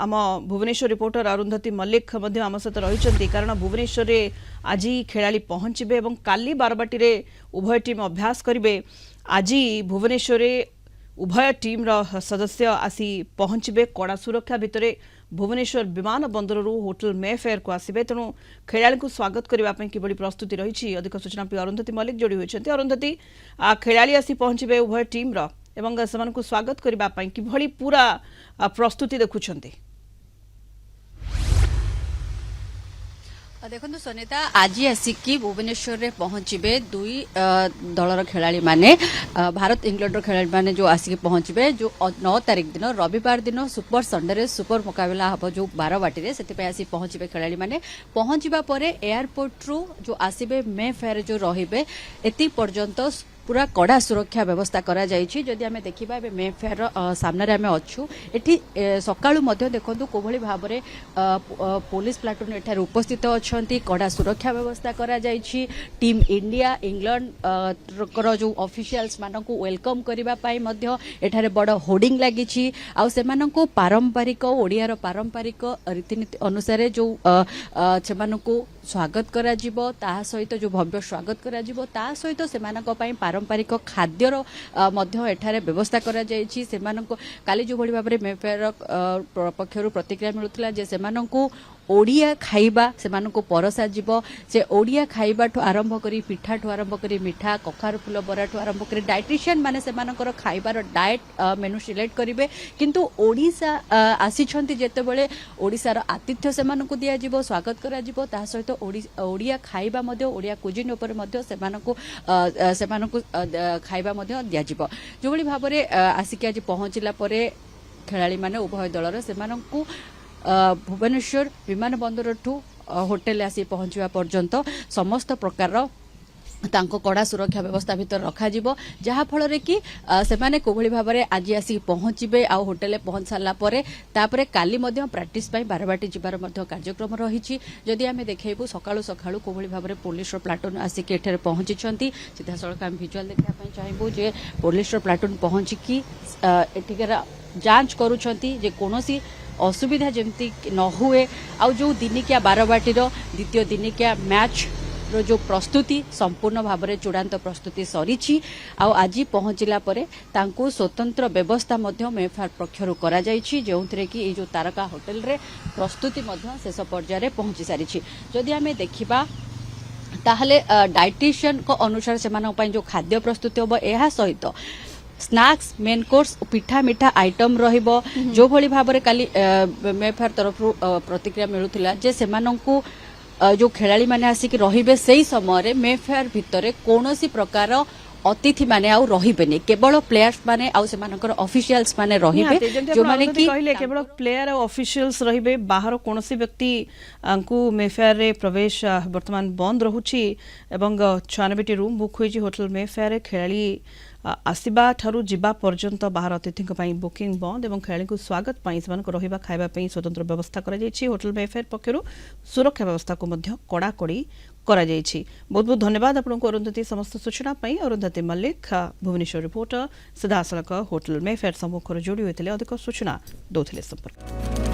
आम भुवनेश्वर रिपोर्टर अरुंधति मल्लिक आम सहित रही कारण भुवनेश्वर रे आज खेलाड़ी पहुंचे और काली बारबाटी रे उभय टीम अभ्यास करेंगे। आज भुवनेश्वर रे उभय टीम सदस्य आसी पहुंचे कड़ा सुरक्षा भितर भुवनेश्वर विमान बंदर होटल मे फेयर को आसबे। तेणु खेलाड़ी को स्वागत करने कि प्रस्तुति रही। अधिक सूचना अरुंधति मल्लिक जोड़ी होती। अरुंधति खेलाड़ी आसी पहुंचे उभय टीम एवं से स्वागत करने कि पूरा प्रस्तुति देखुंट। देखो सनिता आज आसिकी भुवनेश्वर रे पहुंचे दुई दलर खेलाड़ी माने भारत इंग्लैंड खेलाड़ी माने जो आसिकी पहुंचे जो 9 तारिख दिन रविवार दिन सुपर संडे रे सुपर मुकाबला हम जो बारबाटी रे से आसी पहुंचे खेलाड़ी माने पहुंचवा पर एयरपोर्ट रु जो आसबे मे फेयर जो रहिबे एति पर्यंत पूरा कड़ा सुरक्षा व्यवस्था करा जायछि। जदि आमे देखिबा बे मे फेयर सामने रे आमे अछु एठी सकाळु मध्ये देखंतु कोभली भाबरे पुलिस प्लाटून एठार उपस्थित अछंती कड़ा सुरक्षा व्यवस्था करा जायछि। टीम इंडिया इंग्लैंड कर जो ऑफिशियल्स मानकु वेलकम करिबा पाई मध्ये एठारे बड़ होर्डिंग लागिछि। आ सेमानकु पारंपरिक ओडियार पारंपरिक रीतिनीति अनुसार जो सेमानकु स्वागत करा जिवो ता सहित जो भव्य स्वागत करा जिवो ता सहित सेमानक पई पारंपरिक खाद्यर मध्य एठारे व्यवस्था करा जायछि। सेमानक काली जो भली भाबरे मे फेयर पक्षरु प्रतिक्रिया मिलुतला जे सेमानकु ओडिया खाइबा सेमानकु परसा जीव से ओडिया खाइबा ठु आरंभ करी पिठा ठु आरंभ करी मिठा कखार फुल बरा ठु आरंभ करी डायटिशियन माने सेमानकर खाइबार डाएट मेनू सिलेक्ट करिवे। किंतु ओडिसा आसी छंती जेते बेले ओडिसार आतिथ्य सेमानकु दिया जीवो स्वागत करा जीवो ता सहित ओडिया खाइबा मध्ये ओडिया कुजिन ऊपर मध्ये सेमानकु खाइबा मध्ये दिया जीवो। जो भली भाबरे आसिके आज पहुंचिला परे खेलाड़ी माने उभय दलर सेमानकु भुवनेश्वर विमान बंदर ठू होटेल आसी पहुंचवा पर्यंत समस्त प्रकार तांको कड़ा सुरक्षा व्यवस्था भीतर रखा जिवो जहा फल रे कि सेमाने कोभली भाबरे आज आसी पहुंचबे आ होटेल पहुंच साला परे तापरे काली मध्ये प्रैक्टिस पई बारबाटी जिबार मध्ये कार्यक्रम रहिछि। जदि आमे देखैबु सकाळु सकाळु कोभली भाबरे पुलिस प्लाटून आसी के एठारे पहुंची छंती सीधा सळक हम विजुअल देखा पई चाहबो जे पुलिस प्लाटून पहुंची कि एठिकर जांच करूछंती जे कोनोसी असुविधा जमती न हुए। आ जो दिनिकिया बारबाटी द्वितीय दिनिकिया मैच रो जो प्रस्तुति संपूर्ण भाव में चूड़ांत प्रस्तुति सरी आज पहुंचला परे तांको स्वतंत्र व्यवस्था मे फेयर पक्षरु करा जायछि जोंथरे कि ए जो तारका होटल रे प्रस्तुति शेष पर्यायर पहुंची सारी। जदि आमे देखिबा ताहले डायटिशियन को अनुसार से जो खाद्य प्रस्तुति होबो एहा सहित स्नैक्स मेन कोर्स पिठा मिठा आइटम रहिबो। जो भली भाबरे काली मे फेयर तरफ प्रतिक्रिया मिलुथिला जे सेमानंकु जो खेलाड़ी माने आसिक रहिबे सेही समय मे फेयर भितरे कोनोसी प्रकार अतिथि माने आउ रहिबेनी केवल प्लेयर्स माने आउ सेमानकर ऑफिशियल्स माने रहिबे जो माने कि कहले केवल प्लेयर और ऑफिशियल्स रहिबे बाहर कोनोसी व्यक्ति अंकु मे फेयर रे प्रवेश वर्तमान बंद रहुछि एवं 96 रूम बुक होइछि होटल मे फेयर खेलाड़ी आसवा ठारू जिबा पर्यंत बाहर अतिथि बुकिंग बंद और खेलाड़ी को स्वागत रहिबा खाइबा स्वतंत्र व्यवस्था करा जायछि। होटल मे फेयर पक्षरु सुरक्षा व्यवस्था को मध्य कड़ाकड़ी करा जायछि। बहुत बहुत धन्यवाद आपको अरुंधति समस्त सूचना पाई। अरुंधति मल्लिक भुवनेश्वर रिपोर्टर सीधासलख होटल मे फेयर सम्मुख जोड़ी होते अधिक सूचना दौले संपर्क।